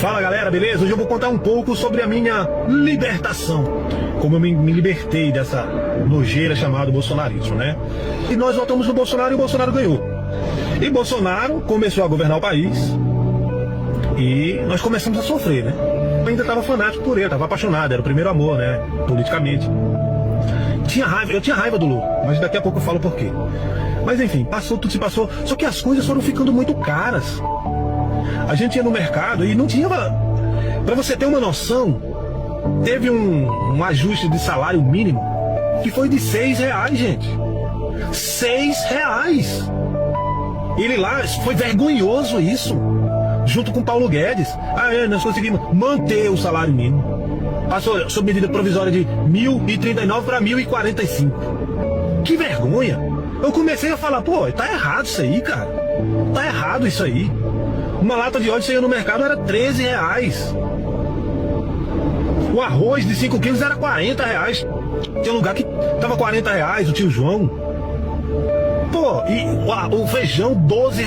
Fala galera, beleza? Hoje eu vou contar um pouco sobre a minha libertação. Como eu me libertei dessa nojeira chamada bolsonarismo, né? E nós votamos no Bolsonaro e o Bolsonaro ganhou. E Bolsonaro começou a governar o país e nós começamos a sofrer, né? Eu ainda estava fanático por ele, estava apaixonado, era o primeiro amor, né? Politicamente. Eu tinha raiva do Lula, mas daqui a pouco eu falo por quê. Mas enfim, passou, tudo se passou. Só que as coisas foram ficando muito caras. A gente ia no mercado e não tinha... Pra você ter uma noção, teve um ajuste de salário mínimo que foi de R$6, gente. R$6. Ele lá, foi vergonhoso isso. Junto com Paulo Guedes. Nós conseguimos manter o salário mínimo. Passou sob medida provisória de 1.039 para 1.045. Que vergonha. Eu comecei a falar, pô, tá errado isso aí, cara. Tá errado isso aí. Uma lata de óleo saía no mercado era R$13. O arroz de 5 quilos era R$40. Tem lugar que tava R$40, o tio João. Pô, e o feijão R$12.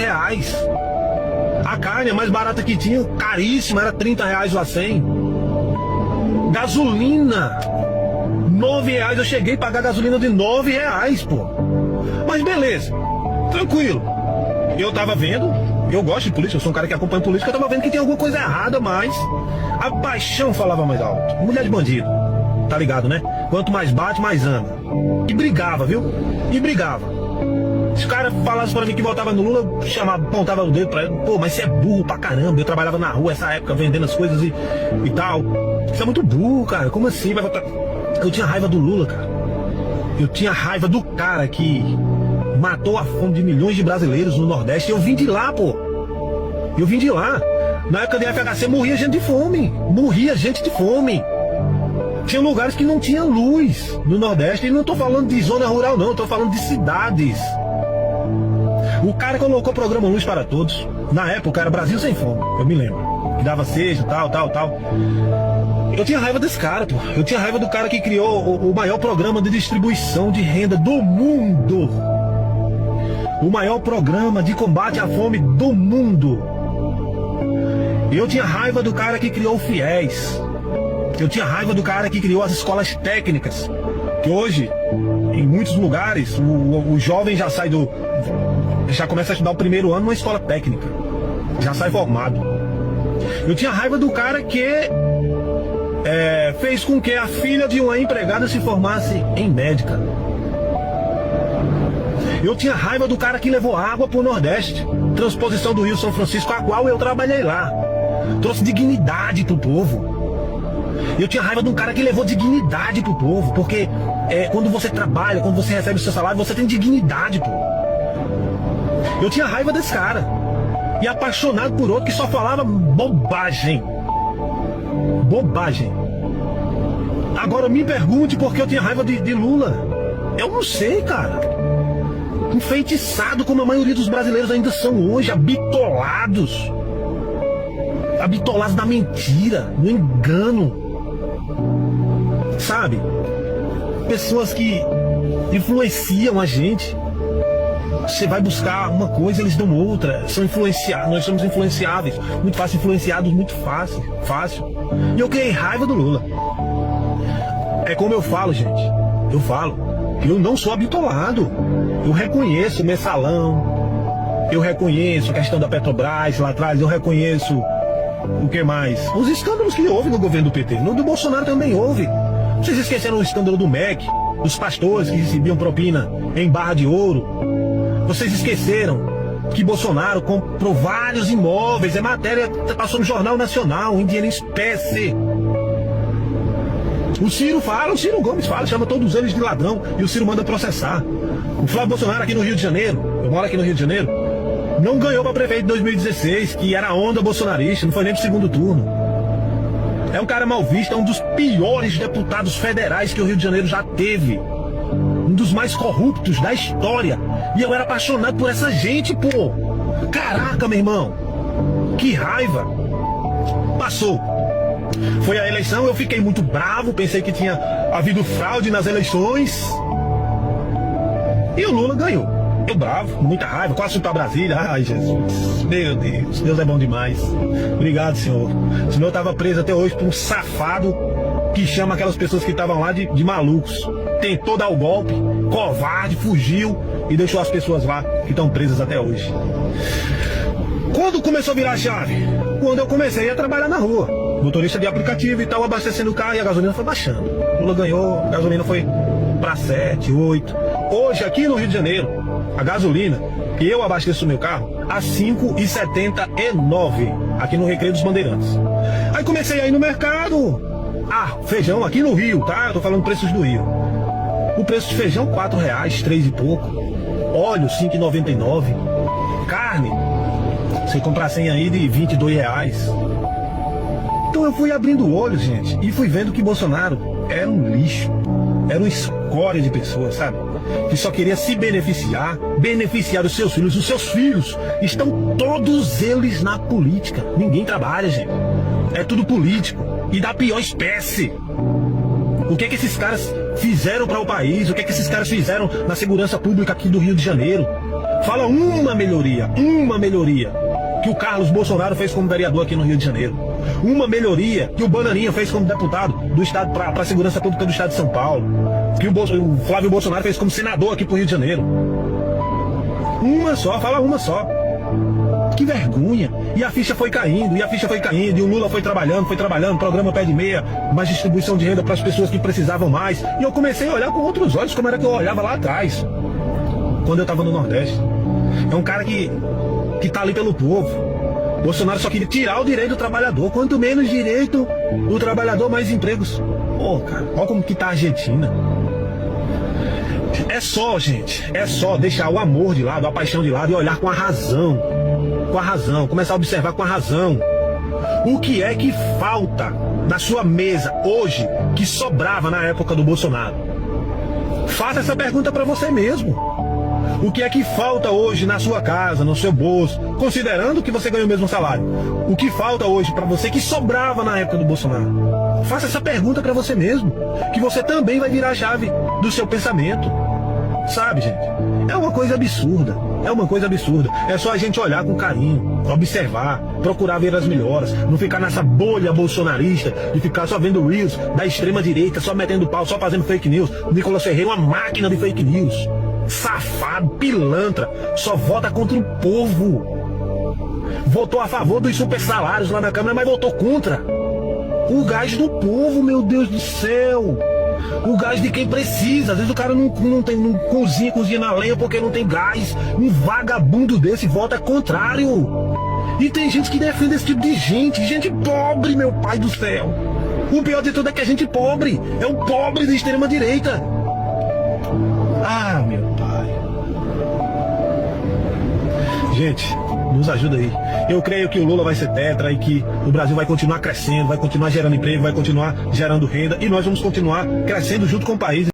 A carne, a mais barata que tinha, caríssima, era R$30 lá 100. Gasolina, R$9. Eu cheguei a pagar gasolina de R$9, pô. Mas beleza, tranquilo. Eu tava vendo, eu gosto de política, eu sou um cara que acompanha política, eu tava vendo que tem alguma coisa errada, mas a paixão falava mais alto. Mulher de bandido, tá ligado, né? Quanto mais bate, mais ama. E brigava, viu? E brigava. Se o cara falasse pra mim que votava no Lula, chamava, apontava o dedo pra ele, pô, mas você é burro pra caramba. Eu trabalhava na rua essa época vendendo as coisas e tal. Você é muito burro, cara. Como assim vai votar? Eu tinha raiva do Lula, cara. Eu tinha raiva do cara que matou a fome de milhões de brasileiros no Nordeste. Eu vim de lá, pô. Eu vim de lá. Na época da FHC morria gente de fome. Morria gente de fome. Tinha lugares que não tinha luz no Nordeste. E não tô falando de zona rural, não. Tô falando de cidades. O cara colocou o programa Luz para Todos. Na época era Brasil Sem Fome, eu me lembro. Que dava cesta, tal. Eu tinha raiva desse cara, pô. Eu tinha raiva do cara que criou o maior programa de distribuição de renda do mundo. O maior programa de combate à fome do mundo. Eu tinha raiva do cara que criou o FIES. Eu tinha raiva do cara que criou as escolas técnicas. Que hoje, em muitos lugares, o jovem já sai já começa a estudar o primeiro ano numa escola técnica. Já sai formado. Eu tinha raiva do cara que fez com que a filha de uma empregada se formasse em médica. Eu tinha raiva do cara que levou água pro Nordeste. Transposição do Rio São Francisco, a qual eu trabalhei lá. Trouxe dignidade pro povo. Eu tinha raiva de um cara que levou dignidade pro povo. Porque quando você trabalha, quando você recebe o seu salário, você tem dignidade, pô. Eu tinha raiva desse cara. E apaixonado por outro que só falava bobagem. Bobagem. Agora me pergunte por que eu tinha raiva de Lula. Eu não sei, cara. Enfeitiçado como a maioria dos brasileiros ainda são hoje, habitolados. Habitolados na mentira, no engano. Sabe? Pessoas que influenciam a gente. Você vai buscar uma coisa, eles dão outra. São influenciados, nós somos influenciáveis. Muito fácil, influenciados, muito fácil. E eu criei raiva do Lula. É como eu falo, gente. Eu falo. Eu não sou habitolado. Eu reconheço o mensalão. Eu reconheço a questão da Petrobras lá atrás. Eu reconheço o que mais? Os escândalos que houve no governo do PT. No do Bolsonaro também houve. Vocês esqueceram o escândalo do MEC? Dos pastores que recebiam propina em barra de ouro. Vocês esqueceram que Bolsonaro comprou vários imóveis. É matéria, passou no Jornal Nacional, em dinheiro em espécie. O Ciro Gomes fala, chama todos eles de ladrão e o Ciro manda processar. O Flávio Bolsonaro aqui no Rio de Janeiro, eu moro aqui no Rio de Janeiro, não ganhou para prefeito em 2016, que era a onda bolsonarista, não foi nem pro segundo turno. É um cara mal visto, é um dos piores deputados federais que o Rio de Janeiro já teve. Um dos mais corruptos da história. E eu era apaixonado por essa gente, pô. Caraca, meu irmão. Que raiva. Passou. Foi a eleição, eu fiquei muito bravo, pensei que tinha havido fraude nas eleições. E o Lula ganhou. Eu bravo, com muita raiva, quase fui pra Brasília. Ai, Jesus. Meu Deus, Deus é bom demais. Obrigado, senhor. Senão eu tava preso até hoje por um safado que chama aquelas pessoas que estavam lá de malucos. Tentou dar o golpe, covarde, fugiu e deixou as pessoas lá que estão presas até hoje. Quando começou a virar a chave? Quando eu comecei a trabalhar na rua. Motorista de aplicativo e tal, abastecendo o carro e a gasolina foi baixando. Lula ganhou, a gasolina foi para 7, 8. Hoje, aqui no Rio de Janeiro, a gasolina que eu abasteço o meu carro a 5,79 aqui no Recreio dos Bandeirantes. Aí comecei a ir no mercado. Feijão aqui no Rio, tá? Eu tô falando preços do Rio. O preço de feijão R$4, 3 e pouco. Óleo R$5,99. Carne, você comprar 100 aí de R$22. Então eu fui abrindo o olho, gente, e fui vendo que Bolsonaro era um lixo, era uma escória de pessoas, sabe? Que só queria se beneficiar os seus filhos. Os seus filhos estão todos eles na política. Ninguém trabalha, gente. É tudo político e da pior espécie. O que é que esses caras fizeram para o país? O que é que esses caras fizeram na segurança pública aqui do Rio de Janeiro? Fala uma melhoria que o Carlos Bolsonaro fez como vereador aqui no Rio de Janeiro. Uma melhoria que o Bananinha fez como deputado do Estado para a segurança pública do Estado de São Paulo. Que o Flávio Bolsonaro fez como senador aqui pro Rio de Janeiro. Uma só, fala uma só. Que vergonha. E a ficha foi caindo, e o Lula foi trabalhando, programa pé de meia, mais distribuição de renda para as pessoas que precisavam mais. E eu comecei a olhar com outros olhos como era que eu olhava lá atrás, quando eu estava no Nordeste. É um cara que tá ali pelo povo. Bolsonaro só queria tirar o direito do trabalhador. Quanto menos direito do trabalhador, mais empregos. Cara, olha como que tá a Argentina. É só, gente, deixar o amor de lado, a paixão de lado e olhar com a razão. Começar a observar com a razão. O que é que falta na sua mesa hoje que sobrava na época do Bolsonaro? Faça essa pergunta para você mesmo. O que é que falta hoje na sua casa, no seu bolso, considerando que você ganha o mesmo salário? O que falta hoje para você que sobrava na época do Bolsonaro? Faça essa pergunta para você mesmo, que você também vai virar a chave do seu pensamento. Sabe, gente? É uma coisa absurda. É só a gente olhar com carinho, observar, procurar ver as melhoras, não ficar nessa bolha bolsonarista, de ficar só vendo reels da extrema direita, só metendo pau, só fazendo fake news. Nicolas Ferreira, uma máquina de fake news. Safado, pilantra, só vota contra o povo. Votou a favor dos super salários lá na Câmara, mas votou contra o gás do povo, meu Deus do céu. O gás de quem precisa. Às vezes o cara não cozinha na lenha porque não tem gás. Um vagabundo desse vota contrário. E tem gente que defende esse tipo de gente. Gente pobre, meu pai do céu. O pior de tudo é que é gente pobre. É o pobre da extrema direita. Meu pai. Gente, nos ajuda aí. Eu creio que o Lula vai ser tetra e que o Brasil vai continuar crescendo, vai continuar gerando emprego, vai continuar gerando renda e nós vamos continuar crescendo junto com o país.